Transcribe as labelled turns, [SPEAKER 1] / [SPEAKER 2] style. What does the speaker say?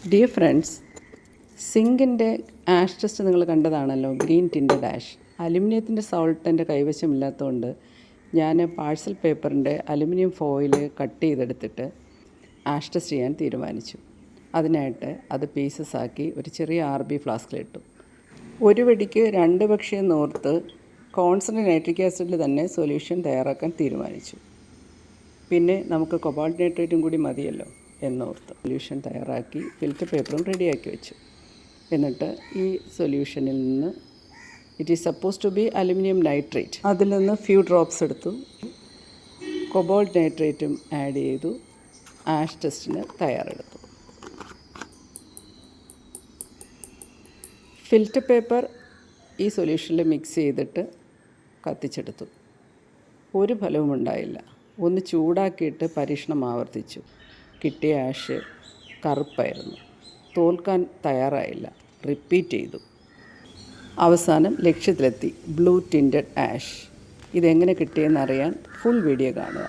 [SPEAKER 1] Dear friends, സിങ്കിൻ്റെ ash test നിങ്ങൾ കണ്ടതാണല്ലോ. Green tinted ash. അലുമിനിയത്തിൻ്റെ സോൾട്ട് എൻ്റെ കൈവശമില്ലാത്തതുകൊണ്ട് ഞാൻ പാഴ്സൽ പേപ്പറിൻ്റെ അലുമിനിയം ഫോയിൽ കട്ട് ചെയ്തെടുത്തിട്ട് ആഷ് ടെസ്റ്റ് ചെയ്യാൻ തീരുമാനിച്ചു. അതിനായിട്ട് അത് പീസസ് ആക്കി ഒരു ചെറിയ RB ഫ്ലാസ്കിലിട്ടു. ഒരു വെടിക്ക് 2 പക്ഷിയെ നോർത്ത് കോൺസെൻട്രേറ്റ് നൈട്രിക് ആസിഡിൽ തന്നെ സൊല്യൂഷൻ തയ്യാറാക്കാൻ തീരുമാനിച്ചു. പിന്നെ നമുക്ക് കൊബാൾട്ട് നൈട്രേറ്റും കൂടി മതിയല്ലോ എന്നോർത്ത് സൊല്യൂഷൻ തയ്യാറാക്കി ഫിൽറ്റർ പേപ്പറും റെഡിയാക്കി വെച്ചു. എന്നിട്ട് ഈ സൊല്യൂഷനിൽ നിന്ന് it is suppose to be aluminium nitrate, അതിൽ നിന്ന് ഫ്യൂ ഡ്രോപ്സ് എടുത്തു, കൊബാൾട്ട് നൈട്രേറ്റും ആഡ് ചെയ്തു, ആഷ് ടെസ്റ്റിന് തയ്യാറെടുത്തു. ഫിൽറ്റർ പേപ്പർ ഈ സൊല്യൂഷനിൽ മിക്സ് ചെയ്തിട്ട് കത്തിച്ചെടുത്തു. ഒരു ഫലവും ഉണ്ടായില്ല. ഒന്ന് ചൂടാക്കിയിട്ട് പരീക്ഷണം ആവർത്തിച്ചു. കിട്ടിയ ആഷ് കറുപ്പായിരുന്നു. തോൽക്കാൻ തയ്യാറായില്ല. റിപ്പീറ്റ് ചെയ്തു. അവസാനം ലക്ഷ്യത്തിലെത്തി. Blue tinted ash. ഇതെങ്ങനെ കിട്ടിയെന്നറിയാൻ ഫുൾ വീഡിയോ കാണുക.